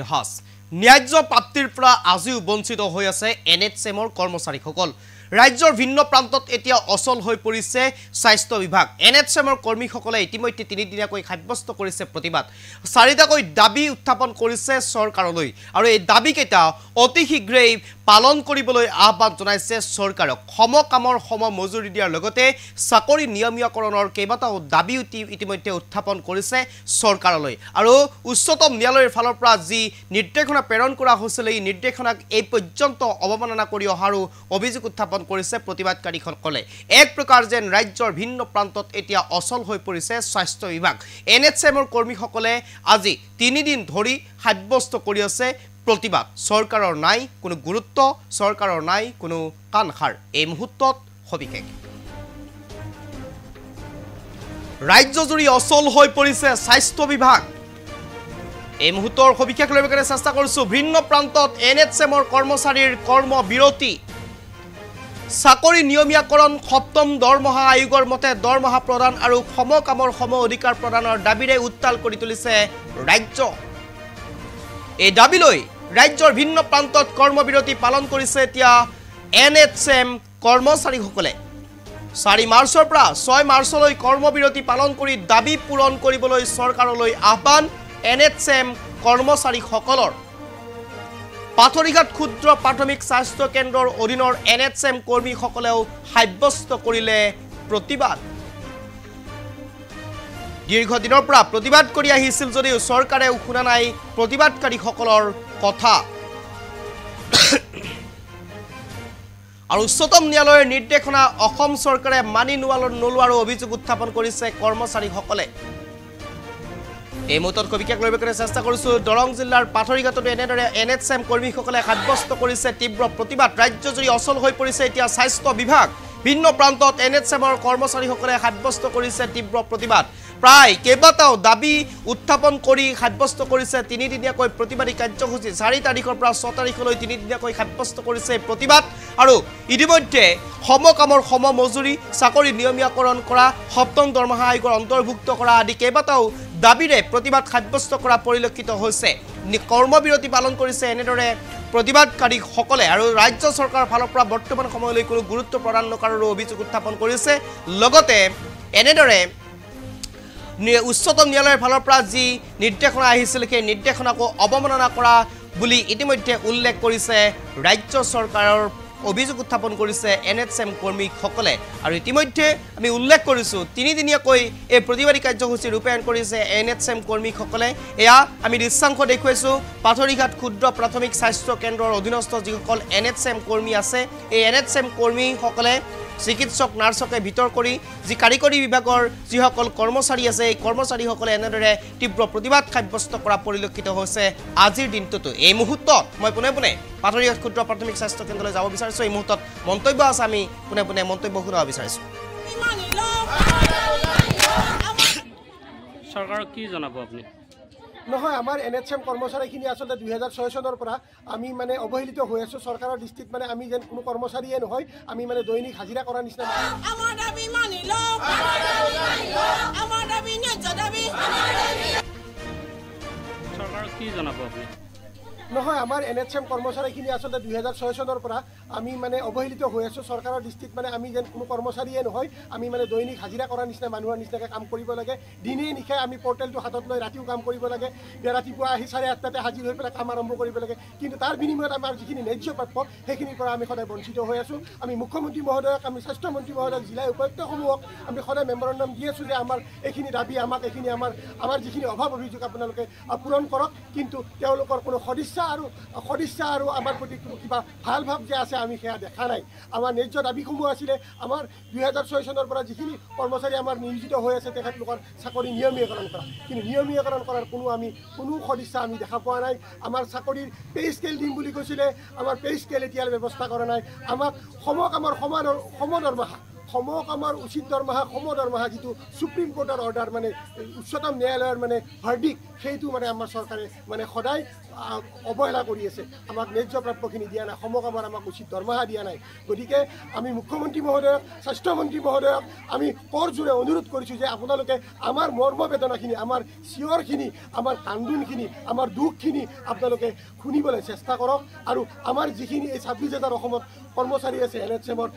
হাস ন্যায্য প্ৰাপ্তিৰ পৰা আজিও বঞ্চিত হৈ আছে এনএচএমৰ কৰ্মচাৰীসকল ৰাজ্যৰ ভিন্ন প্ৰান্তত এতিয়া অচল হৈ পৰিছে স্বাস্থ্য বিভাগ এনএচএমৰ কৰ্মীসকলে ইতিমধ্যে তিনিদিনীয়াকৈ সাব্যস্ত কৰিছে প্ৰতিবাদ চাৰিটাকৈ দাবী উত্থাপন কৰিছে চৰকাৰলৈ আৰু এই দাবীকেইটা অতি শীঘ্ৰেই পালন কৰিবলৈ আহ্বান জনাইছে চৰকাৰক সমকামৰ সম মজুৰি দিয়াৰ লগতে চাকৰি নিয়মীয়কৰণৰ কেইবাটাও দাবী ইতিমধ্যে উত্থাপন কৰিছে চৰকাৰলৈ আৰু উচ্চতম ন্যায়ালয়ৰ ফালৰ পৰা যি নিৰ্দেশনা প্ৰেৰণ কৰা হৈছিল এই নিৰ্দেশনাক এই পৰ্যন্ত অৱমাননা কৰি অহাৰো অভিযোগ উত্থাপন কৰিছে প্ৰতিবাদকাৰীসকলে এক প্ৰকাৰ যেন ৰাজ্যৰ ভিন্ন প্ৰান্তত এতিয়া অচল হৈ পৰিছে স্বাস্থ্য বিভাগ এনএচএমৰ কৰ্মীসকলে আজি 3 দিন ধৰি সাব্যস্ত কৰি আছে প্ৰতিবাদ চৰকাৰৰ নাই কোনো গুৰুত্ব চৰকাৰৰ নাই কোনো কাণসাৰ এই মুহূৰ্তত সবিশেষ ৰাজ্যজুৰি অচল হৈ পৰিছে স্বাস্থ্য বিভাগ এই মুহূৰ্তৰ সবিশেষ লৈ চেষ্টা কৰিছো ভিন্ন প্ৰান্তত এনএচএমৰ কৰ্মচাৰীৰ কৰ্মবিৰতি চাকৰি নিয়মীয়াকৰণ সপ্তম দৰমহা আয়োগৰ মতে দৰমহা প্ৰদান আৰু সমকামৰ সম অধিকাৰ প্ৰদানৰ দাবীৰে উত্তাল কৰি তুলিছে ৰাজ্য এই দাবী লৈ ৰাজ্যৰ ভিন্ন প্ৰান্তত কৰ্মবিৰতি পালন কৰিছে এতিয়া এনএচএম কৰ্মচাৰীসকলে 4 মাৰ্চৰ পৰা 6 মাৰ্চলৈ কৰ্মবিৰতি পালন কৰি দাবী পূৰণ কৰিবলৈ চৰকাৰলৈ আহ্বান এনএচএম কৰ্মচাৰীসকলৰ পাথৰিঘাট ক্ষুদ্ৰ প্ৰাথমিক স্বাস্থ্য কেন্দ্ৰৰ অধীনৰ এনএচএম কৰ্মীসকলেও সাব্যস্ত কৰিলে প্ৰতিবাদ দীৰ্ঘদিনৰ পৰা প্ৰতিবাদ কৰি আহিছিল যদিও চৰকাৰে শুনা নাই প্ৰতিবাদকাৰীসকলৰ কথা আৰু উচ্চতম ন্যায়ালয়ৰ নিৰ্দেশনা অসম চৰকাৰে মানি নোলোৱাৰ অভিযোগ উত্থাপন কৰিছে কৰ্মচাৰীসকলে এই মুহূৰ্তত কবিকাক লৈ চেষ্টা কৰিছো দৰং জিলাৰ পাথৰিঘাটত এনেদৰে এনএচএম কৰ্মীসকলে সাব্যস্ত কৰিছে তীব্ৰ প্ৰতিবাদ ৰাজ্যজুৰি অচল হৈ পৰিছে এতিয়া স্বাস্থ্য বিভাগ ভিন্ন প্ৰান্তত এনএচএমৰ কৰ্মচাৰীসকলে সাব্যস্ত কৰিছে তীব্ৰ প্ৰতিবাদ প্ৰায় কেইবাটাও দাবী উত্থাপন কৰি সাব্যস্ত কৰিছে তিনিদিনীয়াকৈ প্ৰতিবাদী কাৰ্যসূচী 4 তাৰিখৰ পৰা 6 তাৰিখলৈ তিনিদিনীয়াকৈ সাব্যস্ত কৰিছে প্ৰতিবাদ আৰু ইতিমধ্যে সমকামৰ সম মজুৰি চাকৰি নিয়মীয়াকৰণ কৰা সপ্তম দৰমহা আয়োগৰ অন্তৰ্ভুক্ত কৰা আদি কেইবাটাও দাবীৰে প্ৰতিবাদ সাব্যস্ত কৰা পৰিলক্ষিত হৈছে কৰ্মবিৰতি পালন কৰিছে এনেদৰে প্ৰতিবাদকাৰীসকলে আৰু ৰাজ্য চৰকাৰৰ ফালৰ পৰা বৰ্তমান সময়লৈ কোনো গুৰুত্ব প্ৰদান নকৰাৰ অভিযোগ উত্থাপন কৰিছে লগতে এনেদৰে উচ্চতম ন্যায়ালয়ৰ ফালৰ পৰা যি নিৰ্দেশনা আহিছিল সেই নিৰ্দেশনাকো অৱমাননা কৰা বুলি ইতিমধ্যে উল্লেখ কৰিছে ৰাজ্য চৰকাৰৰ অভিযোগ উত্থাপন কৰিছে এনএচএম কৰ্মীসকলে আৰু ইতিমধ্যে আমি উল্লেখ কৰিছো তিনিদিনীয়াকৈ এই প্ৰতিবাদী কাৰ্যসূচী ৰূপায়ণ কৰিছে এনএচএম কৰ্মীসকলে এয়া আমি দৃশ্যাংশ দেখুৱাইছো পাথৰিঘাট ক্ষুদ্ৰ প্ৰাথমিক স্বাস্থ্য কেন্দ্ৰৰ অধীনস্থ যিসকল এনএচএম কৰ্মী আছে এই এনএচএম কৰ্মীসকলে চিকিৎসক নাৰ্ছকে ভিতৰ কৰি যি কাৰিকৰী বিভাগৰ যিসকল কৰ্মচাৰী আছে এই কৰ্মচাৰীসকলে এনেদৰে তীব্ৰ প্ৰতিবাদ সাব্যস্ত কৰা পৰিলক্ষিত হৈছে আজিৰ দিনটোতো এই মুহূৰ্তত মই পুনে পাথৰিঘাট ক্ষুদ্ৰ প্ৰাথমিক স্বাস্থ্য কেন্দ্ৰলৈ যাব বিচাৰিছো এই মুহূৰ্তত মন্তব্য আছে আমি পুনে মন্তব্য শুনাব বিচাৰিছো চৰকাৰক কি জনাব আপুনি নহয় আমাৰ এনএচএম কৰ্মচাৰীখিনি আচলতে 2006 চনৰ পৰা আমি মানে অৱহেলিত হৈ আছো চৰকাৰৰ দৃষ্টিত মানে আমি যেন কোনো কৰ্মচাৰীয়ে নহয় আমি মানে দৈনিক হাজিৰা কৰাৰ নিচিনা আমাৰ দাবী মানি লওক আমাৰ দাবী ন্যায্য দাবী চৰকাৰক কি জনাব আপুনি নহয় আমাৰ এনএচএম কৰ্মচাৰীখিনি আচলতে 2006 চনৰ পৰা আমি মানে অৱহেলিত হৈ আছো চৰকাৰৰ দৃষ্টিত মানে আমি যেন কোনো কৰ্মচাৰীয়ে নহয় আমি মানে দৈনিক হাজিৰা কৰাৰ নিচিনা মানুহৰ নিচিনাকৈ কাম কৰিব লাগে দিনে নিশাই আমি পৰ্টেলটো হাতত লৈ ৰাতিও কাম কৰিব লাগে ৰাতিপুৱা আহি 8:30টাতে হাজিৰ হৈ পেলাই কাম আৰম্ভ কৰিব লাগে কিন্তু তাৰ বিনিময়ত আমাৰ যিখিনি ন্যায্য প্ৰাপ্য সেইখিনিৰ পৰা আমি সদায় বঞ্চিত হৈ আছো আমি মুখ্যমন্ত্ৰী মহোদয়ক আমি স্বাস্থ্যমন্ত্ৰী মহোদয়ক জিলা উপায়ুক্তসমূহক আমি সদায় মেমৰেণ্ডাম দি আছো যে আমাৰ এইখিনি দাবী এইখিনি আমাৰ যিখিনি অভাৱ অভিযোগ আপোনালোকে পূৰণ কৰক কিন্তু তেওঁলোকৰ কোনো সদিচ্ছা আৰু আমাৰ প্ৰতি কিবা ভাল ভাৱ যে আছে আমি সেয়া দেখা নাই আমাৰ ন্যায্য দাবীসমূহ আছিলে আমাৰ 2006 চনৰ পৰা যিখিনি কৰ্মচাৰী আমাৰ নিয়োজিত হৈ আছে তেখেতলোকৰ চাকৰি নিয়মীয়াকৰণ কৰা কিন্তু নিয়মীয়াকৰণ কৰাৰ কোনো সদিচ্ছা আমি দেখা পোৱা নাই আমাৰ চাকৰিৰ পে স্কেল দিম বুলি কৈছিলে আমাৰ পে স্কেল এতিয়ালৈ ব্যৱস্থা কৰা নাই আমাক সমকামৰ সম সমকামৰ উচিত দৰমহা সম দৰমহা যিটো সুপ্ৰিম কোৰ্টৰ অৰ্ডাৰ মানে উচ্চতম ন্যায়ালয়ৰ মানে ভাৰ্ডিক সেইটো মানে আমাৰ চৰকাৰে মানে সদায় অৱহেলা কৰি আছে আমাক ন্যায্য প্ৰাপ্যখিনি দিয়া নাই সমকামৰ আমাক উচিত দৰমহা দিয়া নাই গতিকে আমি মুখ্যমন্ত্ৰী মহোদয়ক স্বাস্থ্যমন্ত্ৰী মহোদয়ক আমি কৰজোৰে অনুৰোধ কৰিছোঁ যে আপোনালোকে আমাৰ মৰ্মবেদনাখিনি আমাৰ চিঞৰখিনি আমাৰ কান্দোনখিনি আমাৰ দুখখিনি আপোনালোকে শুনিবলৈ চেষ্টা কৰক আৰু আমাৰ যিখিনি এই 26,000 অসমত কৰ্মচাৰী আছে NHMৰ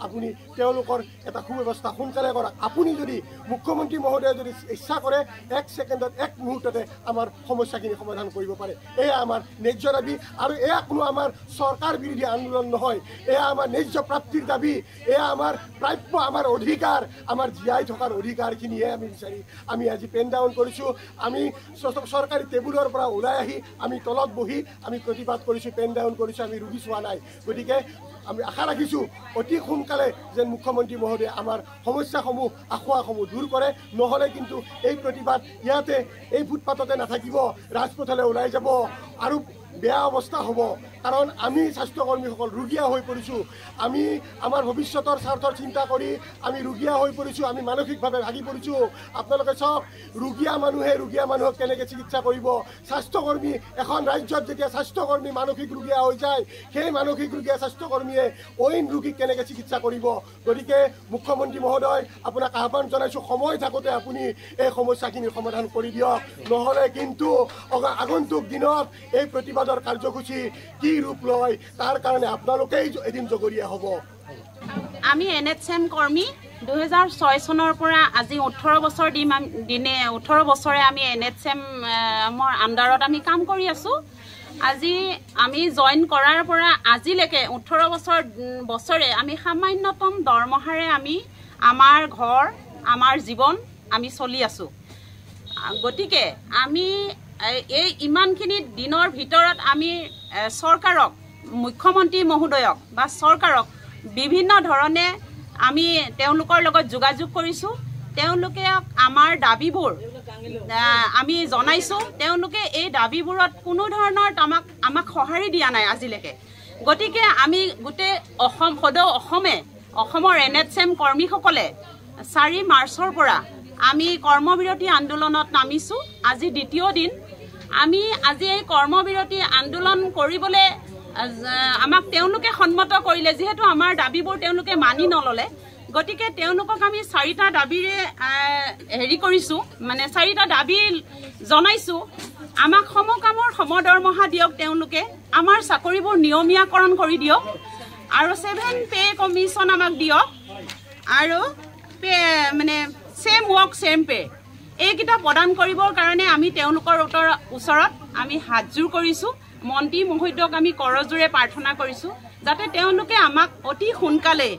আপুনি তেওঁলোকৰ এটা সুব্যৱস্থা সোনকালে কৰক আপুনি যদি মুখ্যমন্ত্ৰী মহোদয়ে যদি ইচ্ছা কৰে 1 ছেকেণ্ডত 1 মুহূৰ্ততে আমাৰ সমস্যাখিনি সমাধান কৰিব পাৰে এয়া আমাৰ ন্যায্য দাবী আৰু এয়া কোনো আমাৰ চৰকাৰ বিৰোধী আন্দোলন নহয় এয়া আমাৰ ন্যায্য প্ৰাপ্তিৰ দাবী এয়া আমাৰ প্ৰাপ্য আমাৰ অধিকাৰ আমাৰ জীয়াই থকাৰ অধিকাৰখিনিহে আমি বিচাৰি আমি আজি পেন ডাউন কৰিছোঁ আমি চৰকাৰী টেবুলৰ পৰা ওলাই আহি আমি তলত বহি আমি প্ৰতিবাদ কৰিছোঁ পেন ডাউন কৰিছোঁ আমি ৰোগী চোৱা নাই গতিকে আমি আশা ৰাখিছোঁ অতি সোনকালে যেন মুখ্যমন্ত্ৰী মহোদয়ে আমাৰ সমস্যাসমূহ আশোৱাসমূহ দূৰ কৰে নহ'লে কিন্তু এই প্ৰতিবাদ ইয়াতে এই ফুটপাথতে নাথাকিব ৰাজপথলৈ ওলাই যাব আৰু বেয়া অৱস্থা হ'ব কাৰণ আমি স্বাস্থ্যকৰ্মীসকল ৰোগীয়া হৈ পৰিছোঁ আমি আমাৰ ভৱিষ্যতৰ স্বাৰ্থৰ চিন্তা কৰি আমি ৰোগীয়া হৈ পৰিছোঁ আমি মানসিকভাৱে ভাগি পৰিছোঁ আপোনালোকে চাওক ৰোগীয়া মানুহক কেনেকৈ চিকিৎসা কৰিব স্বাস্থ্যকৰ্মী এখন ৰাজ্যত যেতিয়া স্বাস্থ্যকৰ্মী মানসিক ৰোগীয়া হৈ যায় সেই মানসিক ৰোগীয়া স্বাস্থ্যকৰ্মীয়ে অইন ৰোগীক কেনেকৈ চিকিৎসা কৰিব গতিকে মুখ্যমন্ত্ৰী মহোদয় আপোনাক আহ্বান জনাইছোঁ সময় থাকোঁতে আপুনি এই সমস্যাখিনিৰ সমাধান কৰি দিয়ক নহ'লে কিন্তু আগন্তুক দিনত এই প্ৰতিবাদৰ কাৰ্যসূচী কি ৰূপ লয় তাৰ কাৰণে আপোনালোকেই এদিন জগৰীয়া হ'ব আমি NHM কৰ্মী 2006 চনৰ পৰা আজি 18 বছৰ দিনে 18 বছৰে আমি NHM মৰ আণ্ডাৰত আমি কাম কৰি আছোঁ আজি আমি জইন কৰাৰ পৰা আজিলৈকে 18 বছৰে আমি সামান্যতম দৰমহাৰে আমি আমাৰ ঘৰ আমাৰ জীৱন আমি চলি আছোঁ গতিকে আমি এই ইমানখিনি দিনৰ ভিতৰত আমি চৰকাৰক মুখ্যমন্ত্ৰী মহোদয়ক বা চৰকাৰক বিভিন্ন ধৰণে আমি তেওঁলোকৰ লগত যোগাযোগ কৰিছোঁ তেওঁলোকে আমাৰ দাবীবোৰ আমি জনাইছোঁ তেওঁলোকে এই দাবীবোৰত কোনো ধৰণৰ আমাক সঁহাৰি দিয়া নাই আজিলৈকে গতিকে আমি গোটেই অসমৰ NHM কৰ্মীসকলে 4 মাৰ্চৰ পৰা আমি কৰ্মবিৰতি আন্দোলনত নামিছোঁ আজি দ্বিতীয় দিন আমি আজি এই কৰ্মবিৰতি আন্দোলন কৰিবলৈ আমাক তেওঁলোকে সন্মত কৰিলে যিহেতু আমাৰ দাবীবোৰ তেওঁলোকে মানি নললে গতিকে তেওঁলোকক আমি 4টা দাবীৰে কৰিছোঁ মানে 4টা দাবী জনাইছোঁ আমাক সমকামৰ সমদৰমহা দিয়ক তেওঁলোকে আমাৰ চাকৰিবোৰ নিয়মীয়াকৰণ কৰি দিয়ক আৰু 7 পে কমিশ্যন আমাক দিয়ক আৰু মানে সেম ৱৰ্ক সেম পে এইকেইটা প্ৰদান কৰিবৰ কাৰণে আমি তেওঁলোকৰ ওচৰত আমি হাতজোৰ কৰিছোঁ মন্ত্ৰী মহোদয়ক আমি কৰজোৰে প্ৰাৰ্থনা কৰিছোঁ যাতে তেওঁলোকে আমাক অতি সোনকালে